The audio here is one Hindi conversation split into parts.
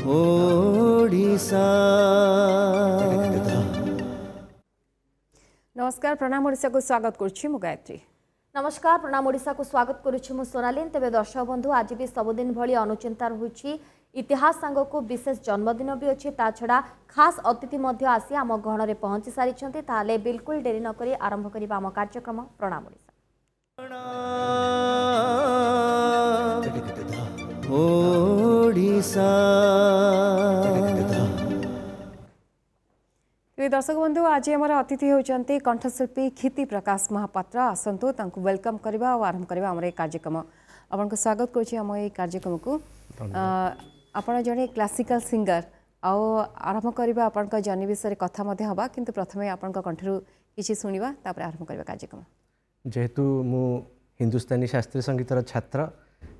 ओडिशा। नमस्कार, प्रणाम ओडिशा को स्वागत करुछि मु गायत्री। नमस्कार, प्रणाम ओडिशा को स्वागत करुछि मु सोनालीन। तेबे दर्शक बंधु, आज भी सबुदिन भली अनुचिंता रहुछि इतिहास सांग को विशेष जन्मदिन भी अच्छी, ता छड़ा खास अतिथि मध्य आसी आम गहन में पहुंची सारी। ताले बिल्कुल डेरी नक आरंभ करिबा आम कार्यक्रम। प्रणाम ओडिशा। दर्शक बंधु, आज आम अतिथि होती कंठशिल्पी खिति प्रकाश महापात्र। आसतु तांको वेलकम करवा और आरंभ करवा आम कार्यक्रम। आपन को स्वागत करुछि आम ए कार्यक्रम को। आपण जड़े क्लासिकल सिंगर आओ आरंभ करवा आपण जर्नी विषय कथा मध्य हवा, किंतु प्रथमे आपण कंठरू किछि सुनिबा तापर आरंभ करवा कार्यक्रम। जेहेतु मु हिंदुस्तानी शास्त्रीय संगीतर छात्र,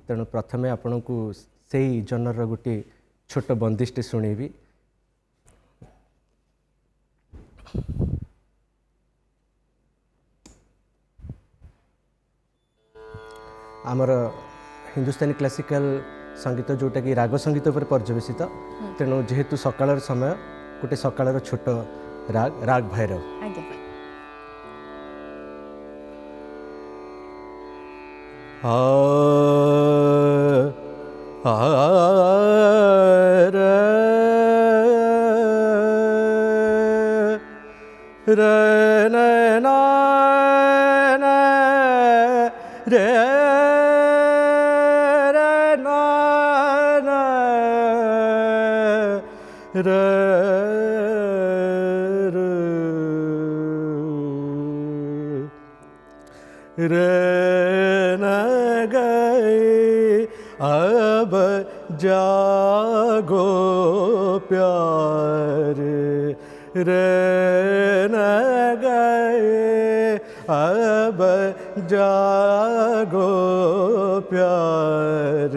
तेणु प्रथमे आपण को सही जनर गोटे छोट बंदिशटे शुणेबी। आमर हिंदुस्तानी क्लासिकल संगीत जोटा कि राग संगीत पर पर्यवेसित, तेणु जेहेतु सकाळर समय गोटे सकाळर छोट राग राग भैरव। अब जागो प्यार रे न गए, अब जागो प्यार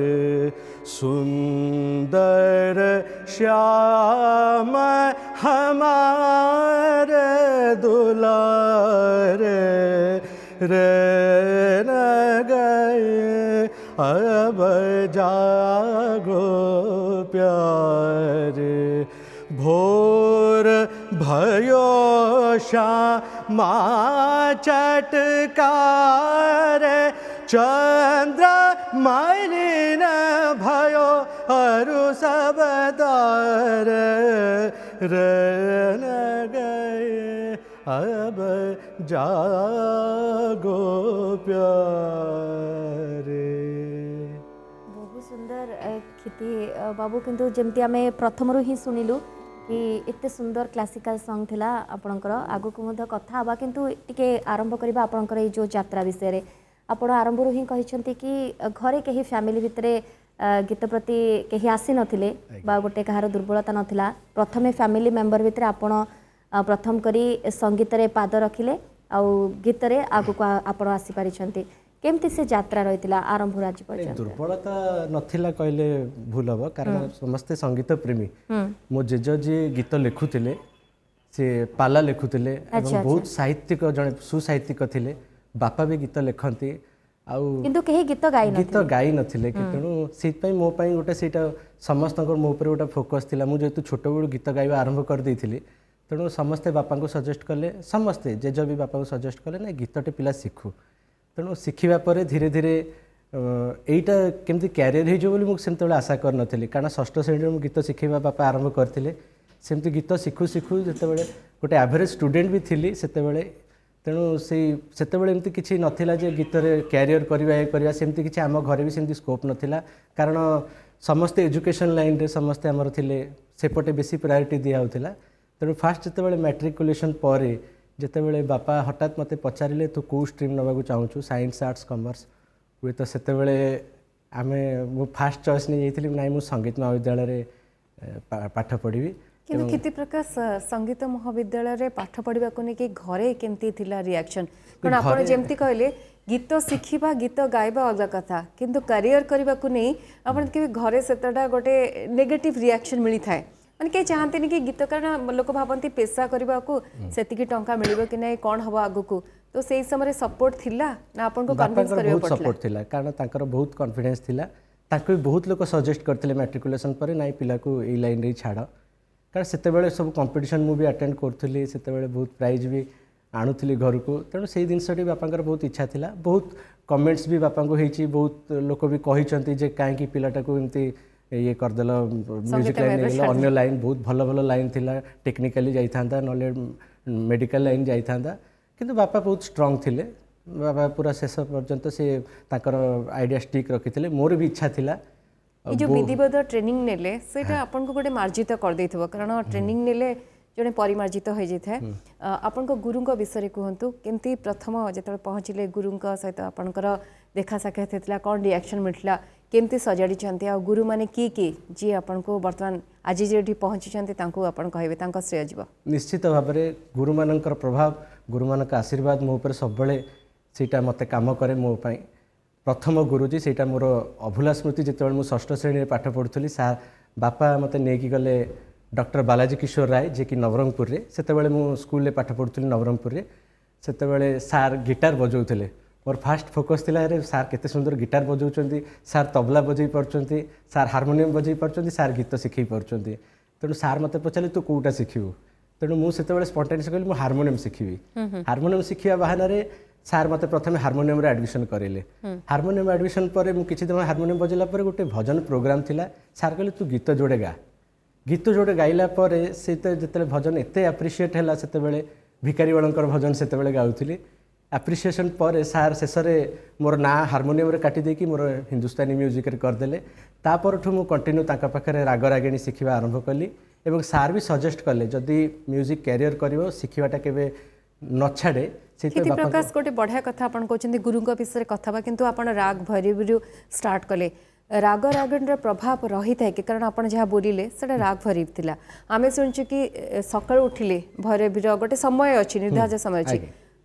सुंदर श्याम हमारे दुलारे रे न गए, अब जागो प्यार भोर भयो श्यामा चटकार चंद्र मलिन भयो अरु सबदार रे न गए, अब जागो प्यारे। बहुत सुंदर खिति बाबू, किंतु जमती आमे प्रथम ही शुणिलु कि एते सुंदर क्लासिकल सॉन्ग थिला आपणकर। आगु को मध्य कथा हवा, किंतु टिके आरंभ करबा आपणकर ए जो यात्रा विषय रे। आपण आरंभ रु ही कहिसंती कि घरे कहीं फैमिली भितरे गीत प्रति कहीं आसी नथिले बा गोटे कहार दुर्बलता नथिला। प्रथमे फैमिली मेंबर भितरे आपण प्रथम करी संगीत रे पाद रखिले आउ गीत रे आगु को आपण आसी पारिछंती। केमती से यात्रा रहितला आरंभ राज पर्यंत? दुर्बलता नथिला कहले भूल हम, कारण समस्ते संगीत प्रेमी। मो जेजो जी गीत लिखुतिले, से पाला लिखुतिले, बहुत साहित्यिक जने सुसाहित्यिक थिले। बापा भी गीत लिखंती किंतु कहीं गीत गाई नथिले, तेणु से मो पाई गोटे सेटा समस्त मो ऊपर गोटे फोकस थिला। मु जेतु छोट बेलू गीत गाइबा आरंभ कर देइथिली, तेणु समस्ते बापा को सजेस्ट कले, समस्ते जेज भी बापा को सजेस्ट कले ना गीतटे पिला शिखु। तेणु शिखिबा परे धीरे धीरे एटा केमती कैरियर हो बोली मुझे सेमते आशा कर नथिली, कारण षष्ठ श्रेणी में गीत शिखिबा बापा आरंभ करथिले। सेमती गीत शिखु शिखु जेतेबेले गोटे एवरेज स्टूडेंट भी थिली सेतेबेले, तेणु सेतेबेले एमती किछि नथिला जे गीतरे कैरियर करवा सेमती किछि आम घरे भी सेमती स्कोप नथिला, कारण समस्ते एजुकेशन लाइन रे समस्ते आमर थिले, सेपटे बेसी प्रायोरिटी दिया होथिला। तेणु फास्ट जेतेबेले मैट्रिकुलेशन पर जेतेबेले बापा हठात मते पचारिले तू को स्ट्रीम नबाकू चाहूँ, साइंस आर्ट्स कॉमर्स हुए, तो सेतेबेले आमे मु फास्ट चॉइस नहीं जाइथिली नाइ मु संगीत महाविद्यालय रे पाठ पढ़ी। किंतु खिति प्रकाश संगीत महाविद्यालय रे पाठ पढ़ा को लेकिन घरे केमती थिला रिएक्शन? कारण आपण जेमती कहले गीत शिखिबा गीत गाइबा अलग कथा, किंतु करियर करबा को नहीं आपण के घरे सेतडा गोटे नेगेटिव रिएक्शन मिली थाए। माने के चाहते नहीं कि गीत कारण लोक भावती पेशा करबा को सेतिकी टंका मिलिबो कि नहीं, कौन हबो आगु को, तो सेही समय सपोर्ट थिला ना आपन को कन्विंस करबा पड़ला? सपोर्ट थिला, कारण तांकर बहुत कॉन्फिडेंस थिला। ताको भी बहुत लोग सजेस्ट करते मैट्रिकुलेसन पर ना पिला को यही लाइन रे छाड़ कारण से सब कंपटीशन मुझे अटेंड करी से बहुत प्राइज भी आणुली घर को तेणु से जिनटी बापांकर बहुत इच्छा थिला बहुत कमेंट्स भी बापा को होती बहुत लोक भी कहते जे कहीं पिलाटा को एमती ये करदेल म्यूजिक लाइन अन्य लाइन बहुत भल भल लाइन थिला टेक्निकाली जाइथा ना मेडिकल लाइन जाइथा किंतु बापा बहुत स्ट्रांग थिले बाबा पूरा शेष पर्यंत से आइडिया स्टिक रखी मोर भी इच्छा थिला ये जो विधिवत ट्रेनिंग नेले सेटा आपन को गोटे मार्जित कर देथिबो कारण ट्रेनिंग नेले जड़े परिमार्जित हो जाए आपण गुरु विषय कहतु केमती प्रथम जो पहुँचले गुरु सहित आपणकर देखा साक्षात होता कौन रिएक्शन मिलता केमती सजाड़ी आ गुरु मैंने किए जी आपन को बर्तमान आज जो पहुँची आप कहे श्रेय जीव निश्चित भाव में गुरु मान प्रभाव गुरु मान आशीर्वाद मो पर सब सेटा मत काम करे मो पाई प्रथम गुरुजी सेटा मोर अभूला स्मृति जिते मुझे षष्ठ श्रेणी पाठ पढ़ुली सार बापा मत नहीं गले डॉक्टर बालाजी किशोर राय जे कि नवरंगपुर रे सेतेबेले मु स्कूल रे पाठ पढ़ुली नवरंगपुर रे सेतेबेले सार गिटार बजाउथिले मोर फास्ट फोकस थिला रे सार केते सुंदर गिटार बजाउचंती सार तबला बजाई पारचंती सार हारमोनियम बजाई पारचंती सार गीत शिखई पारचंती तेणु सार मते पचारे तू कोटा शिखिबु तेणु मु सेतेबेले स्पॉन्टेनियस कहली मु हारमोनियम शिखिबी हारमोनियम शिखिया बहाना रे सार मते प्रथमे हारमोनियम रे एडमिशन करेले हारमोनियम एडमिशन पर मु किछि दिन हारमोनियम बजेला पर गोटे भजन प्रोग्राम थिला सार कहले तू गीत जोड़े गा गीत जोड़े गाइला पर से जिते भजन एत आप्रिसीएट है से भिकारी बड़कर भजन से गाउली आप्रिसीएसन पर सार शेष मोर ना हारमोनियम रे काटी देकी मोर हिंदुस्तानी म्यूजिक रे करदेले तापरठू मु कंटिन्यू ताका पाखरे राग रागिणी शिखिबा आरंभ कली एवं सार भी सजेस्ट कले जदि म्यूजिक कैरियर करिवो शिखिबाटा केबे न छाड़े प्रकाश गोटे बढ़िया कथा आपन कहते गुरु विषय कथा किंतु आपन राग भैरवी स्टार्ट कले राग रागण प्रभाव रही था कि कारण आप जहाँ बोलिले से राग भैरव थिला आमे सुनछु कि सकाळ उठिले भैरवीर गोटे समय अच्छी निर्धारित समय अच्छी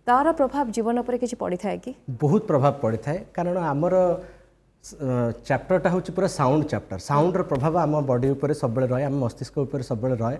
तार प्रभाव जीवन पर किसी पड़ी था कि बहुत प्रभाव पड़ी था कारण आमर चैप्टरटा हूँ पूरा साउंड चैप्टर साउंडर प्रभाव आम बॉडी उपर सब रहे आम मस्तिष्क उपर सब रहे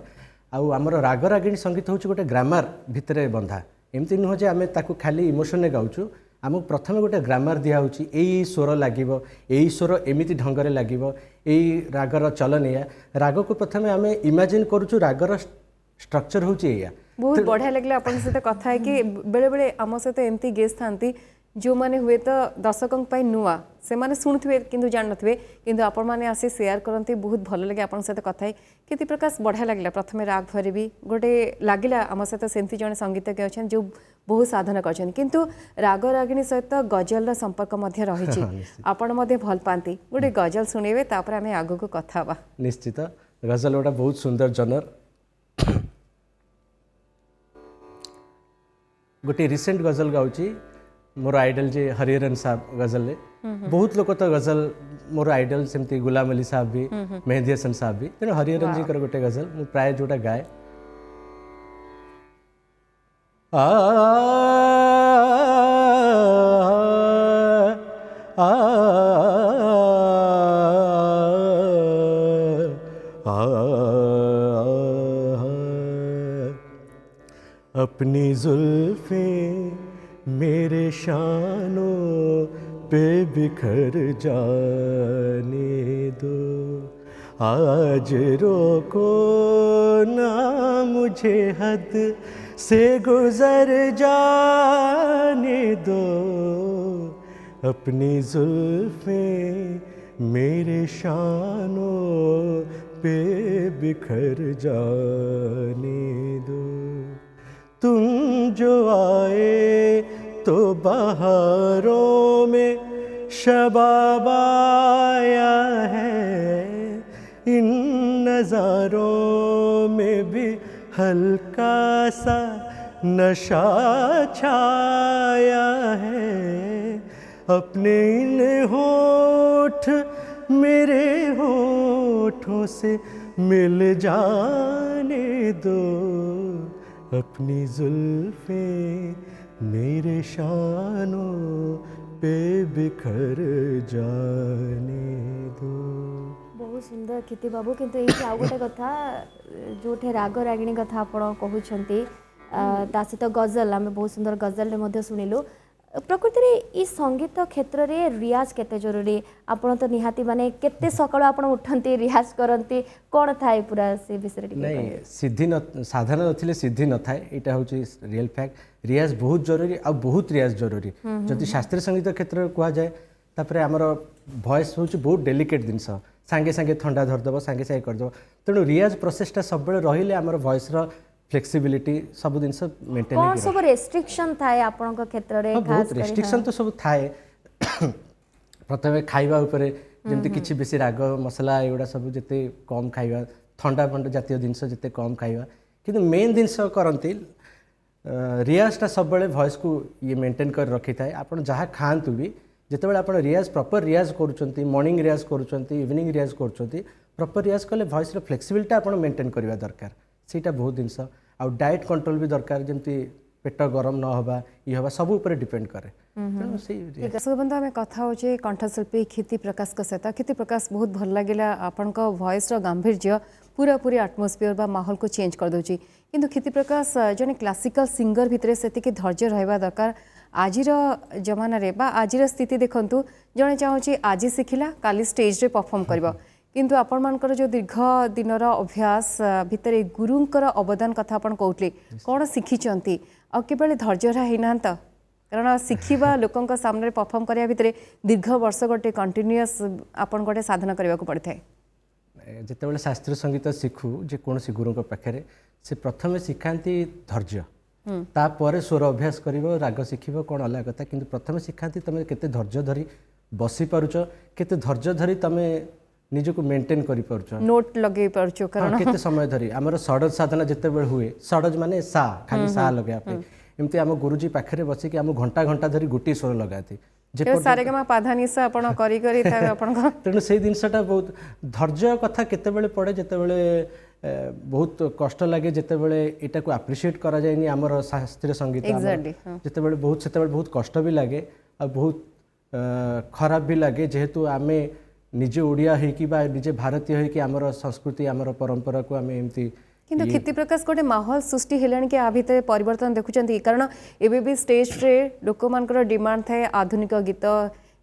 आमर राग रागिणी संगीत हूँ गोटे ग्रामर भितर बंधा एमती नुह जे आम ताकू खाली इमोशन गाउछु आमको प्रथम गोटे ग्रामर दिखाऊँगी यही स्वर लगे यही स्वर एमती ढंग से लगे यही रागर चलन या राग को प्रथम आम इमेजिन करुचु रागर स्ट्रक्चर हूँ या बहुत बढ़िया लगे आप सहित कथा है कि बेले बेले आम सहित एमती गेस्ट था जो मैंने हुए तो दर्शकों नुआ से माने शुणुवे कि जान थे कि आपण मैंने आसी शेयर करते बहुत भल लगे आप सहित कथा है कि प्रकाश बढ़िया लगे प्रथम राग भैरवी गोटे लगे आम सहित सेमती जड़े संगीतज्ञ अच्छा जो बहुत साधना कर किंतु राग रागिणी सहित गजल संपर्क रही आपण भल पाती गोटे गजल शुणेबे तापर आम आग को कथा हवा निश्चित गजल गोटा बहुत सुंदर जनर गोटे रिसेंट गजल गाउची मोर आइडल जे हरिहरन साहब गजल बहुत लोग तो गजल मोर आइडल सेमती गुलाम अली साहब भी मेहदी हसन साहब भी तेणु हरिहरन जी कर गोटे गजल मु प्राय जोटा गाए अपनी जुल्फे मेरे शानों पे बिखर जाने दो आज रोको ना मुझे हद से गुजर जाने दो अपनी जुल्फे मेरे शानों पे बिखर जाने दो तुम जो आए तो बहारों में शबाब आया है इन नज़ारों में भी हल्का सा नशा छाया है अपने इन होठ मेरे होठों से मिल जाने दो अपनी जुल्फे मेरे शानों पे बिखर जाने दो। बहुत सुंदर कीर्ति बाबू किंतु ये आउ गोटे कथा जो राग रागिणी कथा आप कहते सहित गजल आम बहुत सुंदर गजल शुणिलु प्रकृति रे संगीत क्षेत्र रे रियाज केते जरूरी आपण तो निहाती माने केते सकाळ आपण उठंती रियाज करंती कोन थाए पूरा से विषय रे नहीं सिद्धि न साधना नथिले सिद्धि न थाए एटा होची रियल फैक्ट रियाज बहुत जरूरी आ बहुत रियाज जरूरी जदि शास्त्रीय संगीत क्षेत्र कुआ जाए तापरे हमर वॉइस होची बहुत डेलिकेट जिनस सांगे सांगे ठंडा धरदब सांगे सांगे करदब तेणु रियाज प्रोसेसटा सब बेले रहिले हमर वॉइस रो फ्लेक्सिबिलिटी सब दिन मेंटेन कोन सब रेस्ट्रिक्शन थाए आपण को क्षेत्र रे बहुत रेस्ट्रिक्शन तो सब थाए प्रथमे खाइबा उपरे जेमति किछि बेसी राग मसला एगुडा सब जते कम खाइबा ठंडा फंडा जातीय जिनस जते कम खाइबा किंतु मेन जिनस करंती रियाजटा सब बेले वॉइस को ये मेंटेन कर रखि थाए आपण जहा खांतु भी जेतेबेले आपण रियाज प्रॉपर रियाज करूचंती मॉर्निंग रियाज करूचंती इवनिंग रियाज करूचंती प्रॉपर रियाज कले वॉइस रो फ्लेक्सिबिलिटी आपण मेंटेन करबा दरकार सेटा बहुत जिनस आ डाइट कंट्रोल भी दरकार जेमति पेट गरम न होबा ई होबा सब ऊपर डिपेंड करे तेणु से दर्शक बंधु आम कथा होचे कंठशिल्पी क्षिति प्रकाश सहित क्षिति प्रकाश बहुत भल लगे आपण वॉइस गांभीर्य पूरा पूरी आटमोस्फियर बा माहौल को चेंज कर दूची किंतु क्षिति प्रकाश जने क्लासिकल सिंगर भितर से धैर्य रहा दरकार आजिर जमाना रे बा आजिर स्थिति देखंतु जने चाहूँ आज शिखिला काली स्टेज रे परफॉर्म करबो किंतु आपण मानकर जो दीर्घ दिनर अभ्यास भितर गुरुंकर अवदान कथा आपण कहूले कौन शिखिचंती आ केवल धैर्य होना कारण शिखिबा लोकंक सामने परफॉर्म करिया भितर दीर्घ वर्ष गोटे कंटिन्यूअस आपण गोटे साधना करबा को पड़ता है जितेबाला शास्त्रीय संगीत शिखु जे कौन गुरुंक पाखे से प्रथम शिखाती धैर्य तापर स्वर अभ्यास कर राग शिख कौन अलग कथा कि प्रथम शिखाती तुम केते धैर्य धरी बसी पारुच केते धैर्य धरी तुम निजको मेंटेन करि पारुच नोट लगे पारुच कारण केते समय धरी हमर सडज साधना जते बेल हुए सडज माने सा खाली सा लगे आपे एमती आम गुरुजी पाखे बस कि आम घंटा घंटा धरी गोटे स्वर लगाती सारेगामा पाधानिसा आपण करी करी था आपण तेणु से जिनसटा बहुत धैर्य कथा केतेबेले पड़े जेतेबेले बहुत कष्ट लगे जेतेबेले एटा को एप्रिशिएट करा जायनी हमर शास्त्रीय संगीत जेतेबेले बहुत कष्ट भी लगे आ बहुत खराब भी लगे जेहेतु आमे निजे ओडिया होइकी बा निजे भारतीय होइकी हमर संस्कृति हमर परंपरा को आमे एमती किंतु क्षिति प्रकाश गोटे माहौल सृष्टि हेलानी कि आ भितर परिवर्तन देखुचंती कारण एबे भी स्टेज रे लोक मानकर डिमांड थाए आधुनिक गीत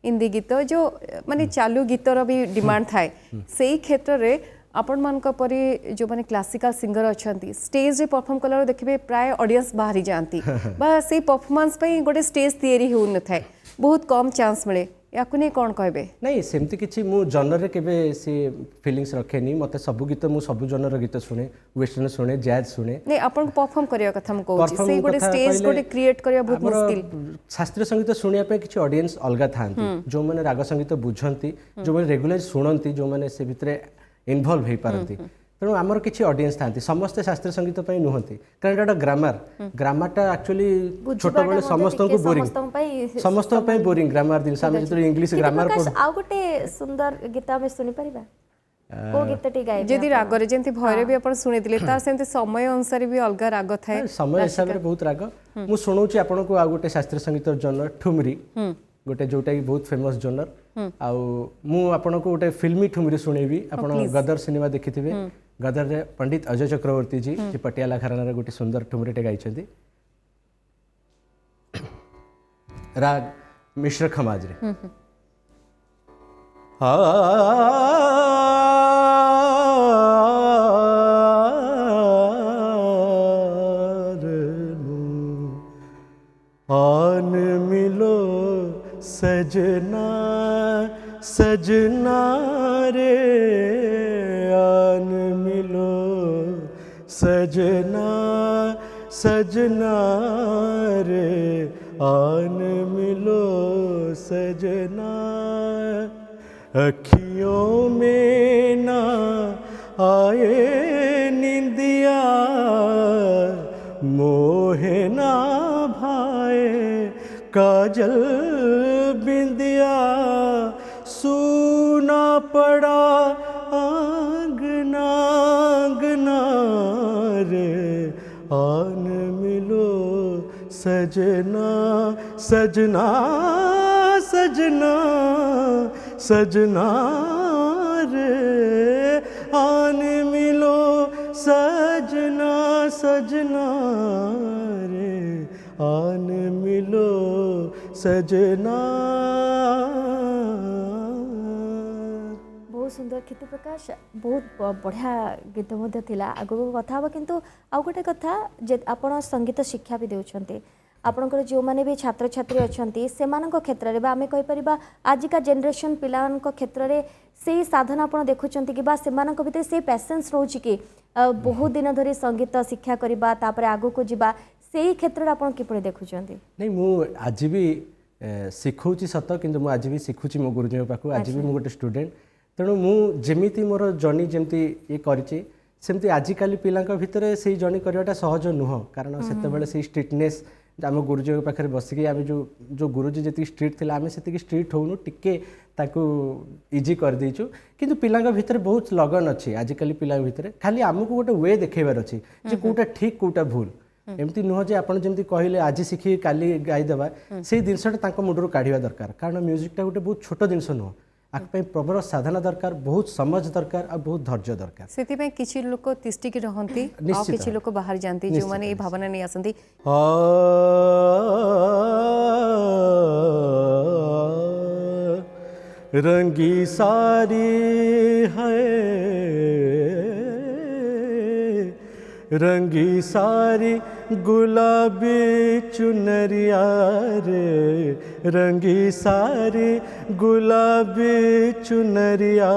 हिंदी गीत जो माने चालू गीतर भी डिमांड थाए सेही क्षेत्र रे आपण मानक परी जो माने क्लासिकल सिंगर अछंती स्टेज रे परफॉर्म कला देखिबे प्राय ऑडियंस बाहरी जानती बा सेही परफॉर्मेंस पई गोटे स्टेज तैयारी हो न थाए बहुत कम चांस मिले याकु नहीं कौन कहबे नहीं सेमती किछि मु जनर रे केबे से फीलिंग्स रखेनी मते सब गीत मु सब जनर गीत सुने वेस्टर्न सुने जैज सुने नहीं अपन परफॉर्म करिया कथा हम कहू से गोटे स्टेज गोटे क्रिएट करिया बहुत मुश्किल शास्त्रीय संगीत सुनिया पे किछि ऑडियंस अलगा थांती जो माने राग संगीत बुझंती जो माने रेगुलर सुनंती जो माने से भितरे इन्वॉल्व हे पारंती तेणु आमर किछि ऑडियंस थांती समस्त शास्त्रीय संगीत पई नुहंती कारण एटा ग्रामरटा एक्चुअली छोट बेले समस्त को बोरिंग समस्त पई बोरिंग ग्रामर दिन सामे जतो इंग्लिश ग्रामर पढ आ गोटे सुंदर गीत हम सुनि परिबा को गीतटी गाय जदि राग रे जेंति भयरे भी आपण सुनितिले तार सेंति समय अनुसार भी अलगा राग थाए समय हिसाब रे बहुत राग मु सुनौची आपण को आ गोटे शास्त्रीय संगीत जनर ठुमरी गोटे जोटा कि बहुत फेमस जनर आउ मु आपण को गोटे फिल्मी ठुमरी सुनेबी आपण गदर सिनेमा देखिथिबे गदर रे पंडित अजय चक्रवर्ती जी जे पटियाला घराना रे गोटे सुंदर ठुमरीटे गाइछथि राग मिश्र खमाज रे आन मिलो सजना सजना रे आन मिलो सजना सजना रे आन मिलो सजना अखियों में ना आए निंदिया मोहे ना भाए काजल बिंदिया सूना पड़ा आंगना आंगना रे आन मिलो सजना सजना सजना सजना रे आन मिलो सजना सजना रे आन मिलो सजना। बहुत सुंदर क्षिति प्रकाश, बहुत बढ़िया गीत मध्य थिला। आगो कथा हबा किंतु आउ गोटे कथा जे आपण संगीत शिक्षा भी देउछन्ते, आपणकर जो माने भी छात्र छात्री अछन्ती सेमानक क्षेत्र रे बा आमे कहि परिबा आजिका जनरेशन पिलानक क्षेत्र रे से साधना आपण देखुछन्ती कि बा सेमानक भितर से पैसेंस रहउछि कि बहुत दिन धरि संगीत शिक्षा करबा तापर आगो को जिबा सेही क्षेत्र रे आपण किपरि देखुछन्ती? नहीं मु आज भी शिखौची सत किंतु मु आज भी शिखुची मो गुरुजी पाखु। आज भी मु गोटे स्टूडेंट, तेणु मु जेमिति मोर जर्नी जेमती ये करिछि सेमती आजिकाली पिलांक भितर से जर्नी करवाटा सहज नुह। कारण सेतेबेले से स्ट्रिक्टनेस आम गुरुजी पाखे बसिकी आम जो गुरुजी जी स्ट्रिक्ट थिला आम से स्ट्रिक्ट होनु टिके ताकू इजी कर देइछु। किंतु पिलांक भितर बहुत लगन अच्छी आजिकाली पिलांक भितर, खाली आमको गोटे वे देखेबार अच्छी जे कोटा ठीक कोटा भूल। एमती नुह जे आपण जेमती कहले आज शिखी काली गाईदेवा से जिनसटा मुंडरू काढ़ा दरकार। कारण म्यूजिकटा गोटे बहुत छोट जिनस नुह, आगे प्रबल साधना दरकार, बहुत समझ दरकार और बहुत धैर्य दरकार। से किसी लोग तिष्टिकी रहती और किसी लोग बाहर जाती जो मैंने ये भावना नहीं आसती। रंगी सारी है रंगी सारी गुलाबी चुनरिया रे, रंगी सारी गुलाबी चुनरिया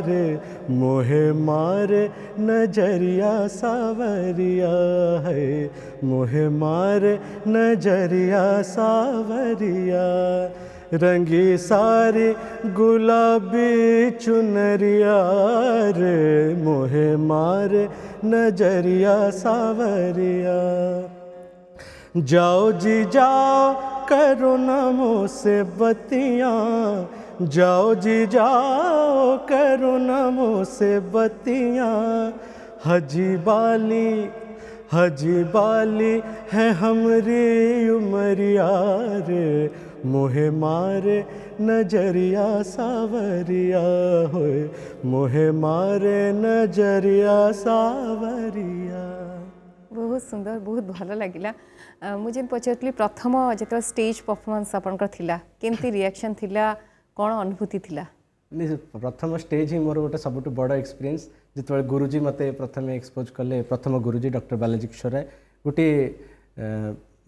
रे, मोहे मारे नजरिया सावरिया है, मोहे मारे नजरिया सावरिया। रंगी सारी गुलाबी चुनरिया रे, मोहे मारे नजरिया सावरिया। जाओ जी जाओ करो नमो से बतियाँ, जाओ जी जाओ करो नमो से बतियाँ। हजी बाली है हमरी उमरिया रे, मोहे मारे नजरिया सावरिया होए, मोहे मारे नजरिया सावरिया। बहुत सुंदर, बहुत भल लगिला। मुझे पचारूली प्रथम जो स्टेज परफॉर्मेंस आपनकर थिला केमती रिएक्शन थिला, कौन अनुभूति थिला? प्रथम स्टेज ही मोर गोटे सबुठ बड़ एक्सपीरियंस जिते गुरुजी मते प्रथम एक्सपोज कले। प्रथम गुरुजी डॉक्टर बालाजी किशोर राय गोटे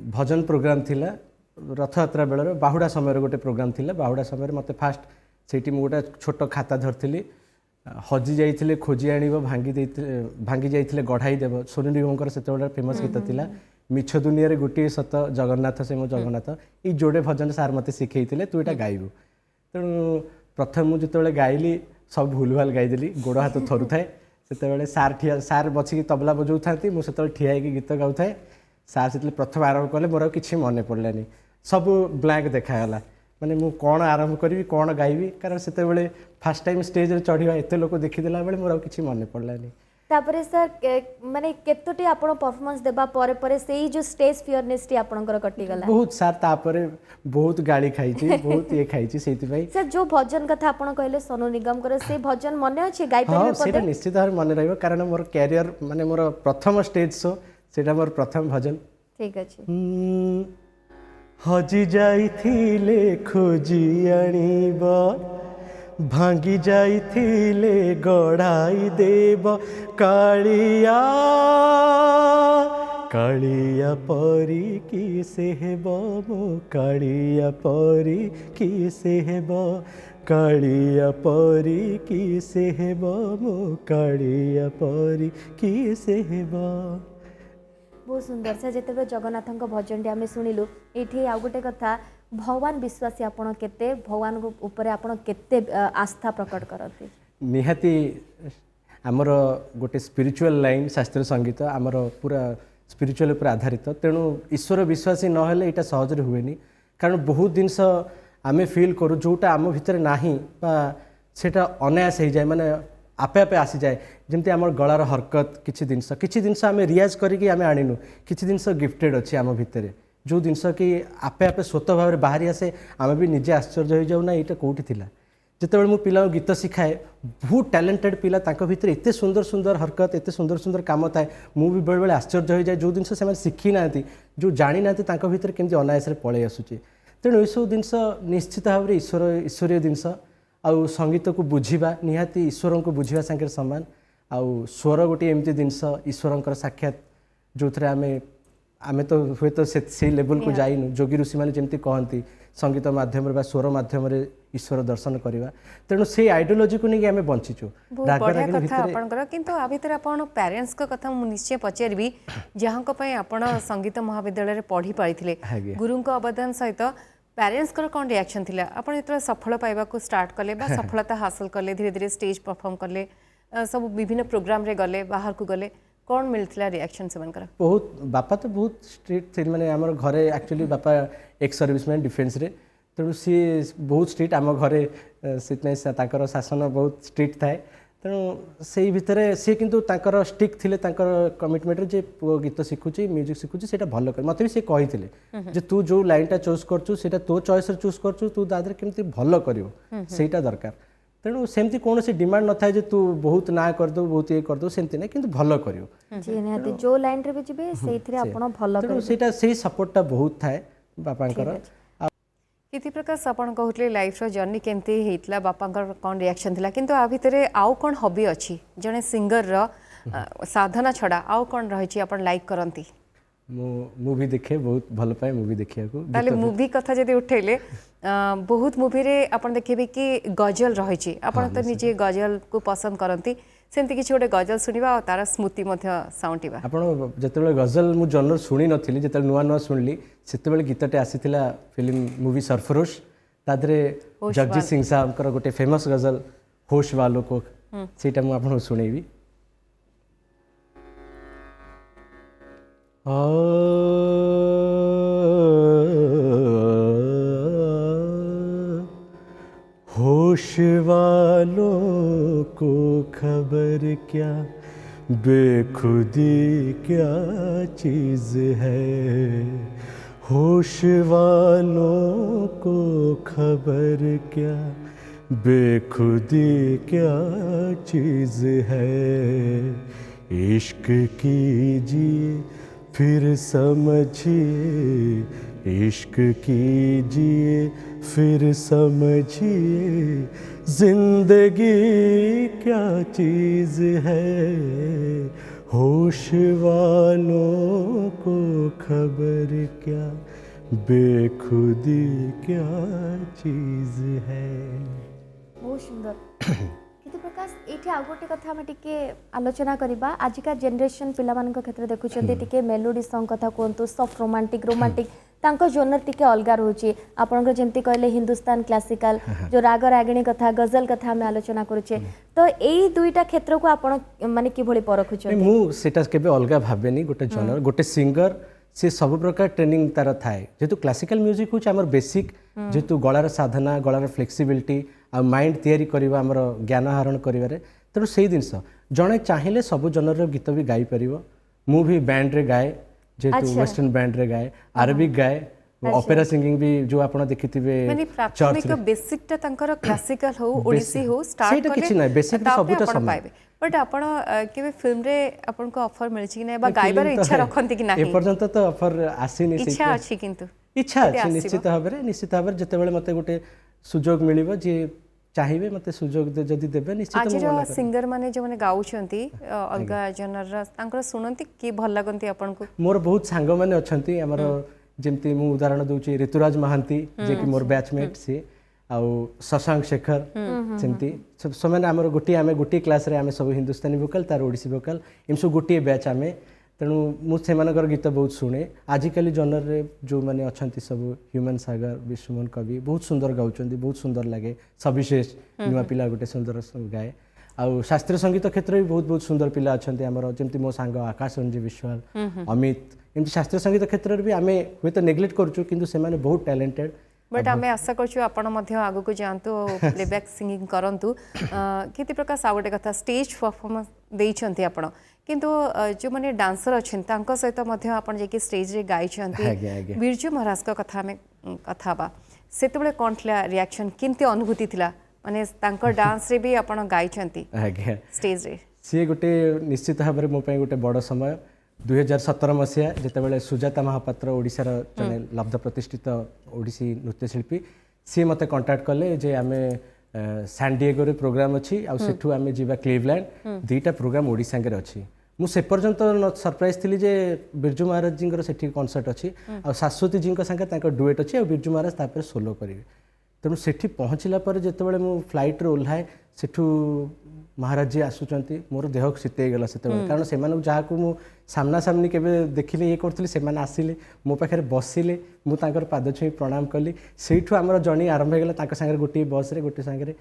भजन प्रोग्राम थिला रथयात्रा बेलर बाहुड़ा समय गोटे प्रोग्राम थिला। बाहुड़ा समय मते फास्ट सेठी मु गोटे छोट खाता धरथिली, हजि जाइथिले खोजी आनिबो भांगी जाइथिले गढ़ाई देव सोनू निगमकर सेतेबेले फेमस गीत थिला मिछ दुनिया रे गोटे सत जगन्नाथ से मो जगन्नाथ। ई जोड़े भजन सार मते सिखेइथिले तू एटा गाइबू। तेणु प्रथम मुझे जिते गाइली सब भूल भाल गाईदेली, गोड़ हाथ थरु थाए। से सार बचिकी तबला बजाऊ था मुझे ठिया गीत गाऊ थाए। सार से प्रथम आरंभ कले मोर किसी मन पड़ानी, सब ब्लैंक देखागला माने मु कौन आरंभ करी कौन गाइबी। कारण से फास्ट टाइम स्टेज रे चढ़ा एत लोक देखीदेला बेले मोर किसी मन पड़ानी। तापरे सर माने केतोटी आपण परफॉर्मेंस देबा परे परे सेही जो स्टेज फियरनेस टी आपनकर कटि गला? बहुत सार तापरे बहुत गाड़ी खाइची, बहुत ये खाइची। सेति भाई सर जो भजन कथा आपण कहले सोनू निगम करे से भजन मने अछि गाइ परिबे? हां सेटा निश्चित भाव मन रहइबो कारण मोर कैरियर माने मोर प्रथम स्टेज शो सेटा मोर प्रथम भजन। ठीक अछि। हजि जाइथिले खोजी आनिबो, भांगी जाइथिले गढ़ाई देव, कालिया कालिया परी की से हेब मो, कालिया परी की से हेब, कालिया परी की से हेब मो, कालिया परी की से हेब। बहुत सुंदर से जिते जगन्नाथ भजन टी आम शुणिलु। ये आउ गोटे कथा भगवान विश्वासी आपण केते भगवान ऊपर आपण केते आस्था प्रकट करती? निहाती आमर गोटे स्पिरिचुअल लाइन शास्त्रीय संगीत आमर पूरा स्पिरिचुअल उपर आधारित। तेणु ईश्वर विश्वासी नहेले एटा सहज हुएनी। कारण बहुत जिनस आमे फील करूँ जोटा आम भितर नाही बा सेटा अनायास हो जाए, माने आपे आपे आसी जाए। जमती आम गलार हरकत किसी जिनस आम रियाज करिकी आमे आनिनु, किसी जिनस गिफ्टेड अच्छी आम भितर जो जिनस कि आपे आपे स्वतः भाव बाहरी आसे। आम भी निजे आश्चर्य हो जाऊ ना यहाँ कौटी थिला। जितेबाला मु पिला गीत शिखाए बहुत टैलेंटेड पिला तांको भितर एते सुंदर सुंदर हरकत एते सुंदर सुंदर काम थाए, मु भी बेले आश्चर्य हो जाए जो जिनस से शिखी ना जो जानी ना तांको भितर केमती अनायास पलि आसुची। तेणु एसबू जिनस निश्चित भाव में ईश्वरीय जिनस आउ संगीत को बुझा निहाती ईश्वर को बुझा सागर सामान आउ स्वर गोटे एमती जिनस ईश्वर साक्षात जो थे आम तो हुए तो से लेवल को जाइनु जोगी ऋषि मैंने जमी कहती संगीत माध्यम स्वर माध्यम ईश्वर दर्शन करवा तेणु से आइडियोलोजी को नहीं आम बंचीचु किंतु आ भितर आपण पेरेंट्स को कथा मु निश्चय पचारि जहाँ आपण संगीत महाविद्यालय पढ़ी पाई गुरु अवदान सहित पेरेंट्स कौन रिएक्शन थिला आपण जो सफल पाइबा को स्टार्ट कले सफलता हासिल कले धीरे धीरे स्टेज परफॉर्म कले सब विभिन्न प्रोग्राम रे गले बाहर को गले कौन मिलता रिएक्शन से बहुत बापा तो बहुत स्ट्रिक्ट थे माने आमर घरे एक्चुअली बापा एक्स सर्विसमैन डिफेन्स रे तेणु सी बहुत स्ट्रिक्ट आम घरे से शासन बहुत स्ट्रिक्ट थाए तेणु से भितर सी किंतु तांकर स्टिक थिले तांकर कमिटमेंट जे पुओ गीत शिखुची म्यूजिक शिखुची सेटा भलो कर मते भी से कहि थिले जे तू जो लाइनटा चूज करचू सेटा तो चॉइस रे चूज करचू तू दादरे केमती भलो करियो सेटा दरकार तेणु सेमती कौन से डिमांड न थाए जे तू बहुत ना कर दो बहुत ये कर दो सेमती नहीं किंतु भलो करियो जी निहाती जो लाइन रे भी जिबे सेइथरे आपण भलो तेणु सेटा सेही सपोर्टटा बहुत थाए बापांकर किति प्रकाश आपण कहले लाइफ रो जर्नी केमती हेतला बापांकर कौन रिएक्शन थिला किंतु आ भितरे आउ कौन हॉबी अछि जने सिंगर रो साधना छड़ा आउ कौन रहिछि आपण लाइक करंती मूवी देखे बहुत भल पाए मूवी देखिया को ताले मूवी कथा जदि उठेले बहुत मूवी रे आपण देखिबे कि गजल रहिछि आपण तो निजे गजल को पसंद करंती सेमती किछि गोटे गजल सुनिबा और तार स्मृति मध्य साउंटिबा आपण जतबेले गजल मु जनर सुनी नथिली जतबेले नुआ नुआ सुनली सेतबेले गीतटे आसीथिला फिल्म मूवी सरफरोश तादरे जगजीत सिंह साहब गोटे फेमस गजल होश वालों को सेटा मु आपण सुनेबी होश वालों को खबर क्या बेखुदी क्या चीज़ है होश वालों को खबर क्या बेखुदी क्या चीज़ है इश्क कीजिए फिर समझिए इश्क कीजिए फिर समझिए जिंदगी क्या चीज़ है होश वालों को खबर क्या बेखुदी क्या चीज़ है। बहुत सुंदर किति प्रकाश एठी आ गोटे कथा हम टिके आलोचना करिबा आजिका जनरेशन पिला मानक क्षेत्र देखुचंती टिके मेलोडी सॉन्ग कथा कोंतु सॉफ्ट रोमांटिक तांको जोनर टिके अलगा रहउची आपनकर जेंती कहले हिंदुस्तान क्लासिकल जो राग रागिणी कथा गजल कथा हम आलोचना करूचे तो एई दुईटा क्षेत्र को आपण माने कि भली परखुचंती मु सेटा केबे अलगा भाबेनी गोटे जोनर गोटे सिंगर से सब प्रकार ट्रेनिंग तार थाए जेतु क्लासिकल म्यूजिक होच हमर बेसिक जेतु गळार साधना गळार फ्लेक्सिबिलिटी आ माइंड तैयारी करबा हमर ज्ञान आहरण करिवारे तेणु से जिनस जड़े चाहिए सब जनर गीत भी गाई पार मु भी बैंड रे गाए जेतु वेस्टर्न बैंड रे गाए अरबिक गाए ऑपेरा सिंगिंग भी जो आपण देखिथिबे माने प्राथमिक बेसिक ता तंकर क्लासिकल हो ओडिसी हो स्टार्ट कले किछि नै बेसिक सबुटा समान बट आपण केबे फिल्म रे आपण को ऑफर मिलछि कि नै बा गाइबार इच्छा रखंती कि नाही ए पर्यंत तो ऑफर आसीनी इच्छा अछि किंतु इच्छा अछि निश्चित भाबरे जते बेले मते गोटे सुजोग मिलिबो जे चाहिए मत सुजोग जदि देबे निश्चित आज सिंगर माने जो माने गाउछंती अलगा जनर तांकर सुनंती कि भल लागंती आपन को मोर बहुत सांग माने अछंती हमर जेमती मु उदाहरण दउची ऋतुराज महांती जे कि मोर बैचमेट से आउ शशांक शेखर सेमती सब माने हमर गोटी क्लास रे आमे सब हिंदुस्तानी वोकल तार ओडिसी वोकल इमसु गोटी बैच आमे तेणु मुझे गीत बहुत शुणे आजिकल जनर रे जो मैंने अच्छा सब ह्यूमन सागर विश्वमन कवि बहुत सुंदर गाँव बहुत सुंदर लगे सविशेष नुआ पिला गोटे सुंदर गाए आउ शास्त्रीय संगीत क्षेत्र भी बहुत बहुत सुंदर पिला अच्छा जमी मो सांग आकाश रंजीव विश्वाल अमित एमती शास्त्रीय संगीत क्षेत्र में भी आम हूँ तो नेग्लेक्ट करूँ किंतु से बहुत टैलेंटेड बट आम आशा करूँ आग को जातु प्लेबैक सिंगिंग करूँ किति प्रकाश आ गोटे कथा स्टेज परफॉर्मेंस देइछंती आपण किंतु जो माने डांसर अच्छा सहित आप स्टेज रे गाई बिरजू महाराज का कथा आम कथा बा से कौन था रिएक्शन केमती अनुभूति थिला माने तांकर डांस रे भी आपण गाई स्टेज रे सी गोटे निश्चित भाव में मो गोटे बड़ समय 2017 मसीहा जितेबाला सुजाता महापात्र ओडिशार जड़े लब्ध प्रतिष्ठित ओडिसी नृत्यशिल्पी सी मते कांटेक्ट कले जे आमे सैंडिएगो रे प्रोग्राम अच्छी आ सेठू आमे जीवा क्लीवलैंड दुईटा प्रोग्राम ओडिशा के अच्छी मु से पर्यंत सरप्राइज थी जे बिरजू महाराज जी सेठी कॉन्सर्ट अच्छी आ शाश्वती जी संगे डुएट अच्छी आ बिरजू महाराज तापर सोलो करेंगे तेणु सेठी पहुँचला पर जितेबाला मु फ्लाइट रे ओह्लाए सेठू महाराज जी आसुचंती मोर देह शीतई गला से कारण से जहाँ को मु सामना सामनी के देखिले ये करी से आसिले मो पाखे बसिले मुझे पाद छुई प्रणाम कली से आम जर्नी आरंभ होगा सागर गोटे बस रे गोटे सांगे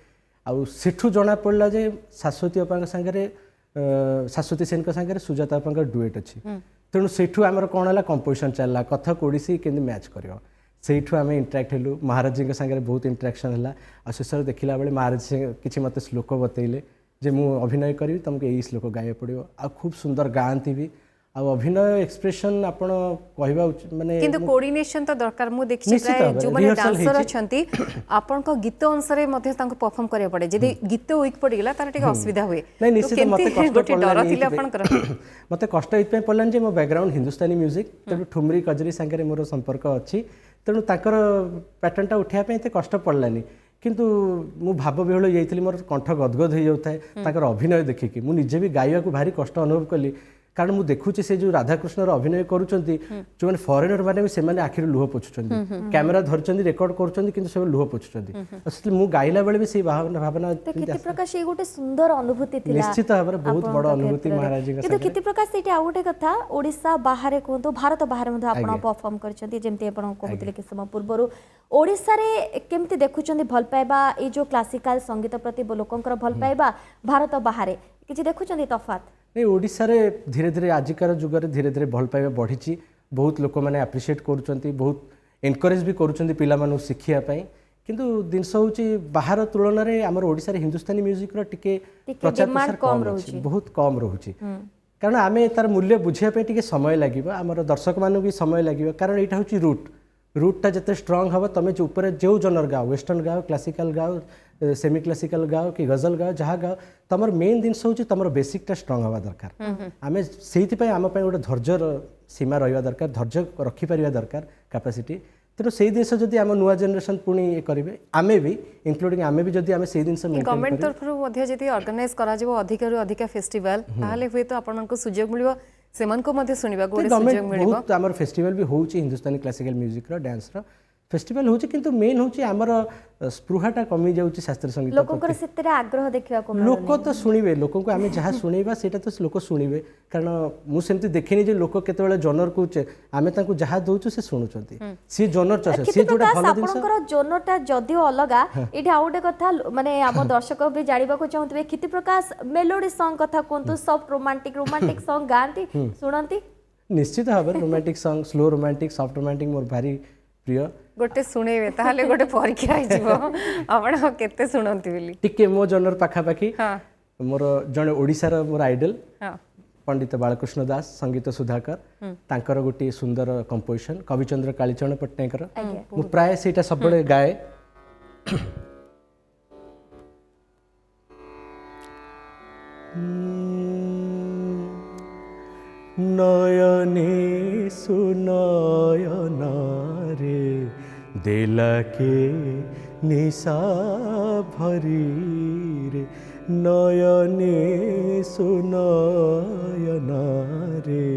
आठू जना पड़ा जे शाश्वती अपा सांगे शाश्वती सेन सांगे सुजाता अपा डुएट अच्छी तेणु सेठू आमर कौन है कंपोजिशन चलला कथक ओडिसी केमती मैच कर सेठू आम इंटराक्ट हेलु महाराज जी सांगे बहुत इंटराक्शन है आ शेष देखला बेले महाराज किसी मत श्लोक बतैले जे मु अभिनय करी तुमको यही श्लोक गाय पड़ो आ खूब सुंदर गाँती भी आ अभिनय एक्सप्रेशन आपण कहबा माने किंतु कोऑर्डिनेशन तो दरकार मु देखि प्राय जो माने डांसर अछंती आपन को गीत अनुसार मध्ये तांको परफॉर्म करे पड़े जदी गीत वीक पड़ी गेला तार टिक असुविधा हुए नहीं निश्चित मते कष्ट गोटे डर थिले आपन कर मते कष्ट इतपे पड़लन जे मो बैकग्राउंड हिंदुस्तानी म्यूजिक तेणु ठुमरी कजरी संगे मोर संपर्क अच्छी तेणु ताकर पैटर्नटा उठिया पे एते कष्ट पड़लानी किंतु मु भाव विहल जाइली मोर कंठ गदगद हो जाए ताकर अभिनय देखिकी मु निजे भी गाइबा को भारी कष्ट अनुभव कली कारण मुझे देखुची से जो राधाकृष्ण अभिनय करुँच जो मैंने फरेनर मैंने से आखिर लुह पोछुं कैमेरा धरचंद रेकर्ड कर लुह पोछुं मु गाइला बेले भी से भावना प्रकाश ये गोटे सुंदर अनुभूति थिला निश्चित भाव बहुत बड़ अनुभूति महाराज जी किंतु किति प्रकाश सेठी आ गोटे कथा ओडिशा बाहर कहतो भारत बाहर मध्ये आपण परफॉर्म करछंती जेमते आपण कहतिले कि समय पूर्वरु ओडिशा रे केमती देखुछंती भल पाइबा ए जो क्लासिकल संगीत प्रति लोकंकर भल पाइबा भारत बाहर किछि देखुछंती तफात नहीं ओडिशा रे धीरे धीरे आजिकार जुगर धीरे धीरे भल पाइबा बढ़ी बहुत लोक मैंने एप्रिशिएट करुँच बहुत एनकरेज भी करुँच पिला शिखापी किंतु जिनस हूँ बाहर तुलन में आम ओडिशा रे हिंदुस्तानी म्यूजिक टिके प्रचार प्रसार कम रही बहुत कम रोचे कारण आम तार मूल्य बुझापी टिके समय लगे आम दर्शक मानू भी समय लगे कारण यहाँ हूँ रूटटा जिते स्ट्रंग हम तुम जो ऊपर जो जनर गाओ वेस्टर्न गाओ क्लासिकल गाओ सेमी क्लासिकल गाओ कि गजल गाओ जहाँ गाओ तुम मेन जिनस हूँ तुम बेसिकटा स्ट्रंग हवा दरकार आम से आम गोटे धैर्यर सीमा रहा दरकार धैर्य रखिपर दरकार कैपेसिटी तेणु से जिन जब आम नुआ जेनेरेशन पुणी ये करेंगे आमे भी इंक्लूडिंग आमे भी जब आम से जिन गवर्नमेंट तरफ ऑर्गेनाइज करा अधिक अधिक फेस्टिवल ताहले हुए तो आपनको सुयोग मिलिबो सेमन को मध्य सुनिबा गोटे सुयोग मिलिबो बहुत आमर फेस्टिवल भी होउची हिंदुस्तानी क्लासिकल म्यूजिक रो डांस रो फेस्टिवल होउची किंतु मेन होउची आमर स्पृहाटा कमी जाउची शास्त्रीय संगीत लोककर सेतरे आग्रह देखिया को लोक तो सुनिबे लोक को आमे जहाँ सुनेबा सेटा तो लोक सुनिबे कारण मु सेमति देखिनी जे लोक केतेबेले जनर को आमे तांको जहाँ दउछु से सुनुचंती सी जनर चसे सी जोटा भलो दिनस आपनकर जनरटा जदियो अलगा एठी आउटे कथा माने आम दर्शक भी जानिबा को चाहतबे किति प्रकाश मेलोडी सॉन्ग कथा कोंतु सॉफ्ट रोमांटिक सॉन्ग गांती सुनंती निश्चित भाव romantic song slow romantic soft romantic मोर भारी प्रिय गोटे शुणेबे ताहले गोटे परीक्षा आइजिबो आपण केते सुनंती बोली टिके मो जनर पाखा पाखी मोर जने ओडिसा रो मोर आइडल पंडित बालकृष्ण दास संगीत सुधाकर तांकर गोटे सुंदर कंपोजिशन कविचंद्र कालीचरण पट्टनायकर मु प्राय सेटा सब बळे गाए नयने सुनयना रे दिलके निशा भरी रे नयने सुनयना रे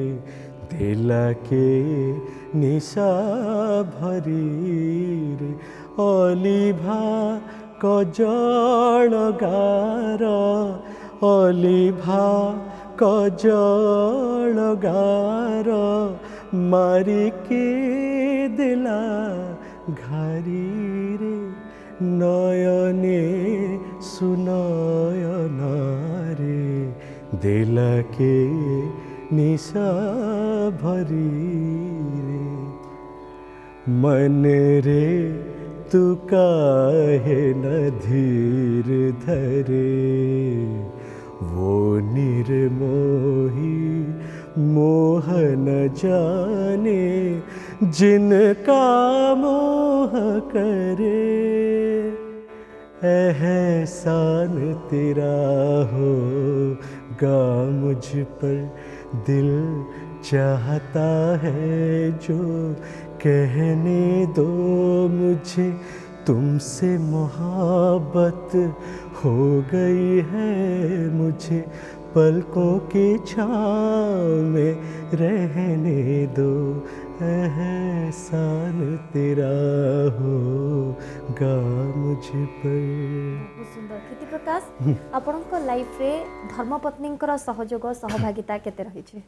दिलके निशा भरी रे अलिभा कजल गार अलिभा कजल गार मारिके दिला घारी रे नयने सुनयना रे दिलके निशा भरी रे मन रे तू काहे न धीर धरे वो निर्मोही मोहन जाने जिनका मोह करे एहसान तेरा होगा मुझ पर दिल चाहता है जो कहने दो मुझे, तुमसे मोहब्बत हो गई है मुझे, पलकों की छाँव में रहने दो, एहसान तेरा होगा मुझ पर। बहुत सुंदर कीर्ति प्रकाश आपणको लाइफ रे धर्मपत्नींकर सहयोग सहभागिता केते रही छे?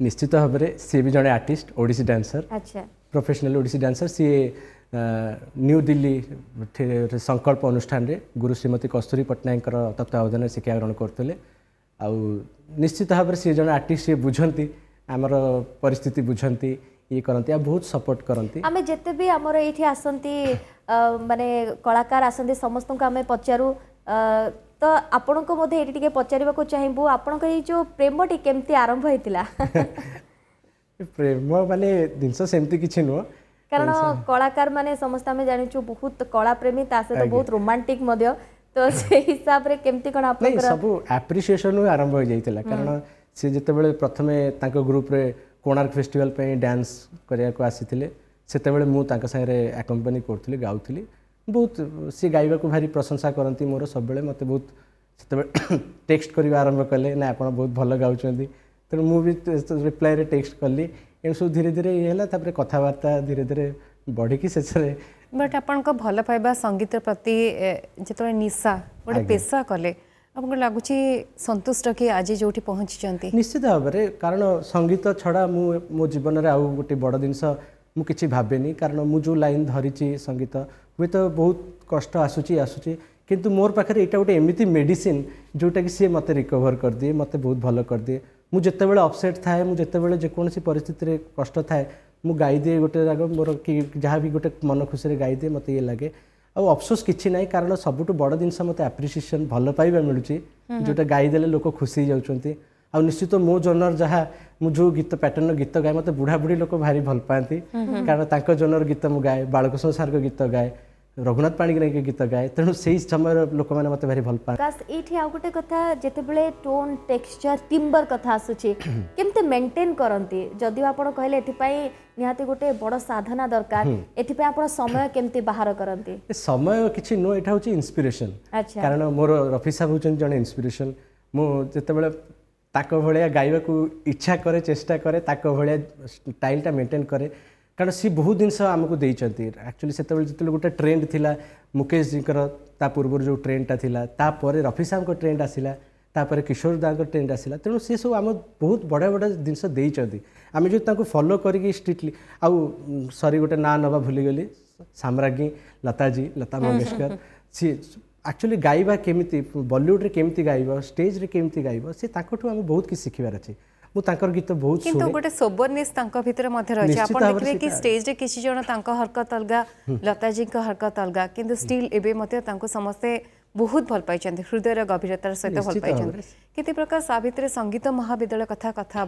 निश्चित भाव में सी भी जड़े आर्टिस्ट ओडिसी डांसर अच्छा प्रोफेशनल ओडिसी डांसर सी न्यू दिल्ली संकल्प अनुष्ठान रे गुरु श्रीमती कस्तूरी पट्टनायक तत्वावधान शिक्षा ग्रहण करते आउ निश्चित भाव में सी जड़े आर्टिस्ट सी बुझंती आमर परिस्थिति बुझंती ये करती आ बहुत सपोर्ट करती। आमे जेते भी हमर एठी आसंती माने कलाकार आसंती समस्त को आमे पचारू तो आपण को मध्ये एठी टिके पचारिबा को चाहिबो आपण को जो प्रेमटी केमती आरंभ होइतिला? प्रेम माने जिनस सेमती किछि नुह कारण कलाकार माने समस्त आमे जानिछु बहुत कला प्रेमी ता से तो बहुत रोमांटिक मध्ये तो से हिसाब रे केमती कोन आपण नहीं सब एप्रिसिएशन आरंभ हो जाइतिला कारण से जते बेले प्रथमे ताको ग्रुप रे कोणार्क फेस्टिवल पे डांस करिया को आसीथिले सेते बेले मु ताका संगे एकम्पनी करथली गाउथली बहुत सी गाइबा को भारी प्रशंसा करती मोर सब बेले मते बहुत सेते टेक्स्ट करबा आरंभ कले ना आपण बहुत भलो गाउछंदी तो मु भी रिप्लाई रे टेक्स्ट करली एम सब धीरे धीरे ये होला तापर कथावार्ता धीरे धीरे बढ़ी की शेषरे बट आपण को भल पाइबा संगीत प्रति जेतले निशा गोटे पेशा कले आपको लगुच संतुष्ट कि आज जो पहुँची? निश्चित भाव में कारण संगीत छड़ा मो जीवन में आउ गोटे बड़ जिनस मु किछि भावेनी कारण मु जो लाइन धरी संगीत हुए तो बहुत कष्ट आसूची आसूची किंतु मोर पाखे यहाँ गोटे एमती मेडिसिन जोटा कि सी मत रिकवर कर दिए मत बहुत भल कर दिए मु जिते बड़े अपसेट थाए मु जिते बड़े जेकोसी परिस्थिति कष्ट थाए मु गाई दिए गोटे राग मोर कि जहाँ भी गोटे मन खुशी गाई दिए मत ये लगे आ अफसोस किसी ना कारण सबुठ बड़ जिनस मत एप्रिसिएशन भल पाइबा मिलूँ जोटा गाई देले लोक खुशी जाउछंती आ निश्चित मो जनर जहाँ मु जो गीत पैटर्न गीत गाए मत बुढ़ा बुढ़ी लोक भारी भल पाती कारण तांको जनर गीत मु गाए बालकृष्ण सार को गीत गाए रघुनाथ पाणिग्राही के गीत गाए तेणु से समय लोक मैंने मत भारी भल पाए। ये आ गोटे कथा जितेबले टोन टेक्सचर टिम्बर कथा आसुची केमते मेंटेन करंती जदि आपण कहले एथिपाई निहाती गोटे बड़ साधना दरकार एथिपाई आपण समय केमते बाहर करंती? समय किछि नो एटा होची इंस्पिरेशन कारण मोर रफी साहब होचन जने इंस्पिरेशन मो जेतेबेले ताको भलिया गाइबा को इच्छा करे चेष्टा करे ताको भलिया स्टाइलटा मेंटेन करे कारण सी बहुत जिनस आमको देइचंती एक्चुअली सेतेबेले जेतेबेले गोटे ट्रेंड थिला मुकेश जी ता पूर्व जो ट्रेंडटा थिला तापर रफी साहब को ट्रेंड आसिला तापर किशोर दा को ट्रेंड आसिला तेणु सी सब आम बहुत बड़ा बड़ा जिनस देइचंती आम जो तांको फॉलो करिकी स्ट्रिक्टली आउ सॉरी गोटे ना नवा भूली गली साम्राज्ञी लता मंगेशकर सी एक्चुअली गाइबा केमिति बॉलीवुड रे केमिति गाइबा स्टेज रे केमिति गाइबा से ताकठु हम बहुत किछ सिखिबार अछि मु तांकर गीत बहुत किंतु गोटे सोबरनेस तांको भितर मध्ये रही आपण देखले कि स्टेज रे किछि जण तांको हरकत अलगा लता जी को हरकत अलगा किंतु स्टिल एबे मध्ये तांको समस्ते बहुत भल पाइछन्ते हृदयर गभीरतार सहित भल पाइछन्ते किति प्रकार सावित्री संगीत महाविद्यालय कथा कथा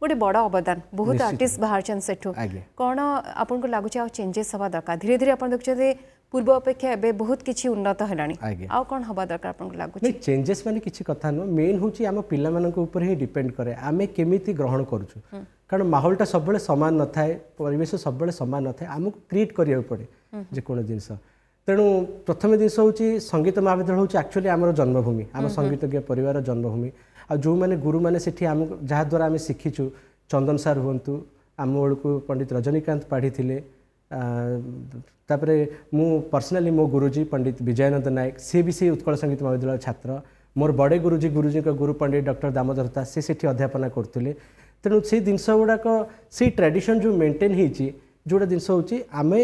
गोटे बड़ अवदान बहुत आर्टिस्ट बाहर छन सेठु कोन आपन को लागु आ चेंजेस हवा दरकार धीरे धीरे आपण देखछते पूर्व अपेक्षा एबे बहुत किछि उन्नत हेलानी आ कोन हवा दरकार आपन को लागु चेंजेस माने किछि कथा न मेन होची हम पिला मानक ऊपर ही डिपेंड करे आमे केमिति ग्रहण करूछु कारण माहौलटा सब बेले समान न थाए परिवेश सब बेले समान न थाए हमको क्रिएट करिया पड़े जे कोन जिंस तेणु प्रथम जिनस हूँ संगीत महाविद्यालय हूँ एक्चुअली आम जन्मभूमि आम संगीतज्ञ परिवार जन्मभूमि आ जो मैंने गुरु मैंने सेठी आम जहाँ द्वारा आम शिखीचु चंदन सार हूँ आम बेलू पंडित रजनीकांत पाढ़ी थे तापरे मु पर्सनाली मो गुरुजी पंडित विजयानंद नायक सी भी सी उत्कल संगीत महाविद्यालय छात्र मोर बड़े गुरुजी गुरु पंडित डॉक्टर दामोदर दास से सेठी अध्यापना करते तेणु से जिनस गुड़ाक से ट्रेडिशन जो मेंटेन होती जोड़ा जिनस हूँ आम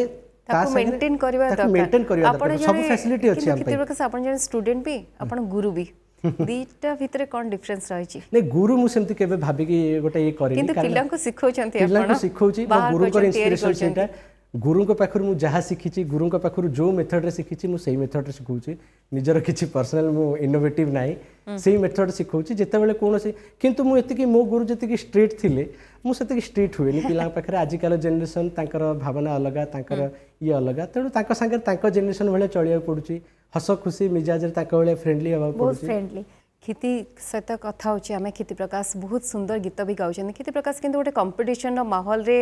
मेंटेन करबा दरकार सब फैसिलिटी अछि हम पे आपण जन स्टूडेंट भी आपण गुरु भी दीटा भितरे कोन डिफरेंस रही छी नै गुरु मु सेमति केबे भाबी कि गोटे ये करिनी किंतु पिल्ला को सिखौचंती आपण पिल्ला को सिखौची गुरु को इंस्पिरेशन सेटा गुरु को पाखर मु जहाँ शिखी गुरु को पाखर जो मेथड रे शिखी मु सेही मेथड रे सिखौची निजर किछि पर्सनल मु इनोवेटिव नाही सेही मेथड सिखौची जेते बेले कोनोसी किंतु मु एतिकी मो गुरु जेतिकी स्ट्रेट थिले मु सेतिकी स्ट्रेट हुएनी पिला पाखरे आजिकाल जनरेशन तांकर भावना अलगा तांकर ये अलगा तेणु तांको संगे तांको जनरेशन भले चलिया पड़ुची हस खुशी मिजाज रे तांको भले फ्रेंडली हवा पड़ुची फ्रेंडली କ୍ଷିତି ସହିତ କଥା ହେଉଛି ଆମେ କ୍ଷିତି ପ୍ରକାଶ ବହୁତ ସୁନ୍ଦର ଗୀତ ବି ଗାଉଛନ୍ତି କ୍ଷିତି ପ୍ରକାଶ କିନ୍ତୁ ଗୋଟେ କମ୍ପିଟିସନର ମାହୋଲରେ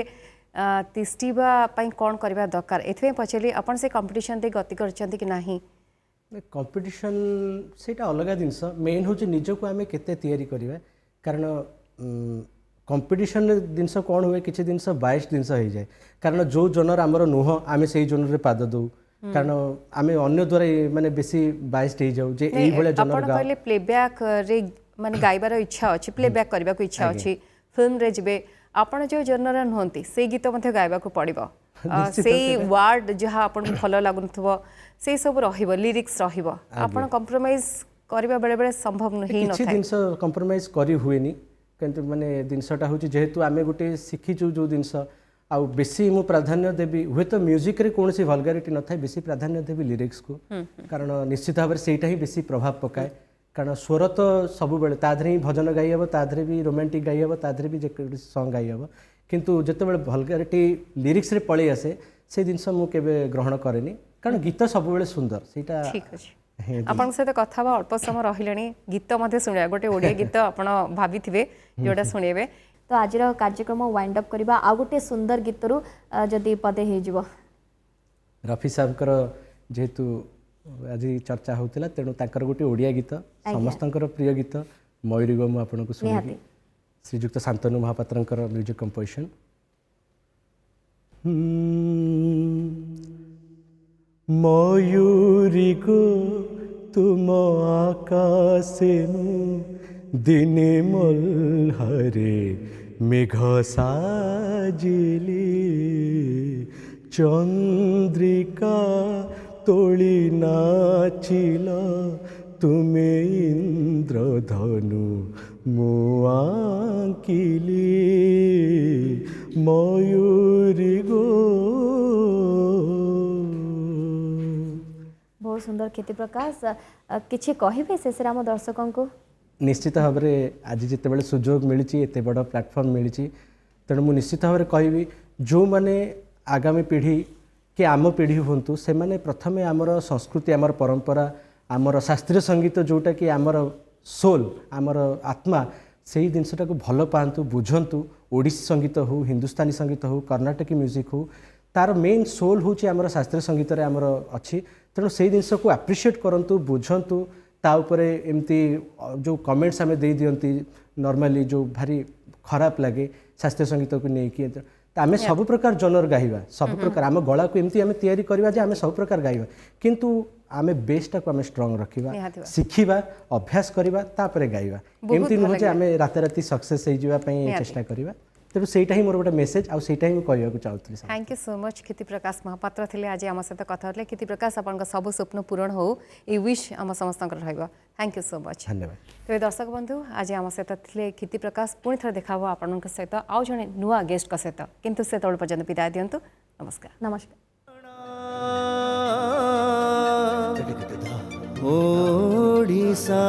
ତିଷ୍ଠିବା ପାଇଁ କ'ଣ କରିବା ଦରକାର ଏଥିପାଇଁ ପଚାରିଲି ଆପଣ ସେ କମ୍ପିଟିସନ ଦେଇ ଗତି କରିଛନ୍ତି କି ନାହିଁ କମ୍ପିଟିସନ୍ ସେଇଟା ଅଲଗା ଜିନିଷ ମେନ୍ ହେଉଛି ନିଜକୁ ଆମେ କେତେ ତିଆରି କରିବା କାରଣ କମ୍ପିଟିସନ୍ ଜିନିଷ କ'ଣ ହୁଏ କିଛି ଜିନିଷ ବାଇଶ ଜିନିଷ ହେଇଯାଏ କାରଣ ଯେଉଁ ଜୋନର ଆମର ନୁହଁ ଆମେ ସେଇ ଜୋନରେ ପାଦ ଦେଉ କାରଣ ଆମେ ଅନ୍ୟ ଦ୍ୱାରା ମାନେ ବେଶୀ ବାଇସ୍ଡ ହେଇଯାଉ ଯେ ଏଇଭଳିଆ ଜୋନର ଆପଣ କହିଲେ ପ୍ଲେବ୍ୟାକ୍ରେ ମାନେ ଗାଇବାର ଇଚ୍ଛା ଅଛି ପ୍ଲେବ୍ୟାକ୍ କରିବାକୁ ଇଚ୍ଛା ଅଛି ଫିଲ୍ମରେ ଯିବେ ଆପଣ ଯେଉଁ ଜୋନର ନୁହନ୍ତି ସେଇ ଗୀତ ମଧ୍ୟ ଗାଇବାକୁ ପଡ଼ିବ ସେଇ ୱାର୍ଡ ଯାହା ଆପଣଙ୍କୁ ଭଲ ଲାଗୁନଥିବ ସେଇ ସବୁ ରହିବ ଲିରିକ୍ସ ରହିବ ଆପଣ କମ୍ପ୍ରମାଇଜ କରିବା ବେଳେବେଳେ ସମ୍ଭବ କିଛି ଜିନିଷ କମ୍ପ୍ରମାଇଜ କରି ହୁଏନି କିନ୍ତୁ ମାନେ ଜିନିଷଟା ହେଉଛି ଯେହେତୁ ଆମେ ଗୋଟେ ଶିଖିଛୁ ଯେଉଁ ଜିନିଷ ଆଉ ବେଶୀ ମୁଁ ପ୍ରାଧାନ୍ୟ ଦେବି ହୁଏତ ମ୍ୟୁଜିକ୍ରେ କୌଣସି ଭଲଗାରିଟି ନଥାଏ ବେଶୀ ପ୍ରାଧାନ୍ୟ ଦେବି ଲିରିକ୍ସକୁ କାରଣ ନିଶ୍ଚିତ ଭାବରେ ସେଇଟା ହିଁ ବେଶୀ ପ୍ରଭାବ ପକାଏ କାରଣ ସ୍ୱର ତ ସବୁବେଳେ ତା ଦେହରେ ହିଁ ଭଜନ ଗାଇ ହେବ ତା ଦେହରେ ବି ରୋମାଣ୍ଟିକ୍ ଗାଇ ହେବ ତା ଦେହରେ ବି ଯେକୌଣସି ସଙ୍ଗ୍ ଗାଇ ହେବ କିନ୍ତୁ ଯେତେବେଳେ ଭଲଗାରିଟି ଲିରିକ୍ସରେ ପଳେଇ ଆସେ ସେ ଜିନିଷ ମୁଁ କେବେ ଗ୍ରହଣ କରେନି କାରଣ ଗୀତ ସବୁବେଳେ ସୁନ୍ଦର ସେଇଟା ଠିକ୍ ଅଛି ଆପଣଙ୍କ ସହିତ କଥା ହେବା ଅଳ୍ପ ସମୟ ରହିଲାଣି ଗୀତ ମଧ୍ୟ ଶୁଣିବା ଗୋଟେ ଓଡ଼ିଆ ଗୀତ ଆପଣ ଭାବିଥିବେ ଯେଉଁଟା ଶୁଣିବେ ତ ଆଜିର କାର୍ଯ୍ୟକ୍ରମ ୱାଇଣ୍ଡ ଅପ୍ କରିବା ଆଉ ଗୋଟେ ସୁନ୍ଦର ଗୀତରୁ ଯଦି ପଦେ ହେଇଯିବ ରଫି ସାହେବଙ୍କର ଯେହେତୁ ଆଜି ଚର୍ଚ୍ଚା ହେଉଥିଲା ତେଣୁ ତାଙ୍କର ଗୋଟେ ଓଡ଼ିଆ ଗୀତ ସମସ୍ତଙ୍କର ପ୍ରିୟ ଗୀତ ମୟୂରୀଗ ମୁଁ ଆପଣଙ୍କୁ ଶୁଣିବି ଶ୍ରୀଯୁକ୍ତ ଶାନ୍ତନୁ ମହାପାତ୍ରଙ୍କର ମ୍ୟୁଜିକ୍ କମ୍ପୋଜିସନ୍ ମୟୂରୀଗୋ ତୁମ ଆକାଶେନୁ ଦିନେ ମଲ୍ହାରେ মেঘ সাজিলি চন্দ্রিকা তোলি নাচিল তুমি ইন্দ্রধনু মু আঁকিলি ময়ূরী গো बहुत सुंदर କ୍ଷିତି प्रकाश କିଛି କହିବେ ଶେଷରେ ଆମ ଦର୍ଶକଙ୍କୁ निश्चित भाव में आज जिते सुजोग मिली एत बड़ प्लाटफर्म मिली तेणु मुझे निश्चित भाव में कहबी जो मैंने आगामी पीढ़ी कि आम पीढ़ी हूँ से मैंने प्रथमे आमर संस्कृति आमर परंपरा आमर शास्त्रीय संगीत जोटा कि आमर सोल आमर आत्मा से ही जिनटा को भल पातु बुझंतु ओडिसी संगीत हो हिंदुस्तानी संगीत हो कर्नाटकी म्यूजिक हो तार मेन सोल हूँ आमर शास्त्रीय संगीत आमर अच्छी तेणु से जिनस को आप्रिशिएट करूँ बुझंतु ता उपरे एमती जो कमेंट्स आम दे दियंती नॉर्मली जो भारी खराब लगे शास्त्रीय संगीत को लेकिन आम सब प्रकार जनर गाइबा सब प्रकार आम गला को एमती आम तैयारी करवा जे आम सब प्रकार गाइबा किंतु आम बेसटा को आम स्ट्रांग रखिबा शिखिबा अभ्यास करवा तापरे गाइबा एमती नुह जे आम रात राति सक्सेस हो जावा पई चेष्टा करवा तेणु सेटा ही मोर गोटे मेसेज आउ सेटा ही कहवाक चाहूली थैंक यू सो मच କ୍ଷिति प्रकाश महापात्र थे आज आम सहित कथा होते କ୍ଷिति प्रकाश आपन सब स्वप्न पूरण हो ये विश आम समस्त थैंक यू सो मच धन्यवाद तेज दर्शक बंधु आज आम सहित थे କ୍ଷिति प्रकाश पुणी थे देखा आपण सहित आउ जड़े नुआ गेस्ट सहित किंतु से तौल पर्यंत विदाय दिंतु नमस्कार नमस्कार ओडिशा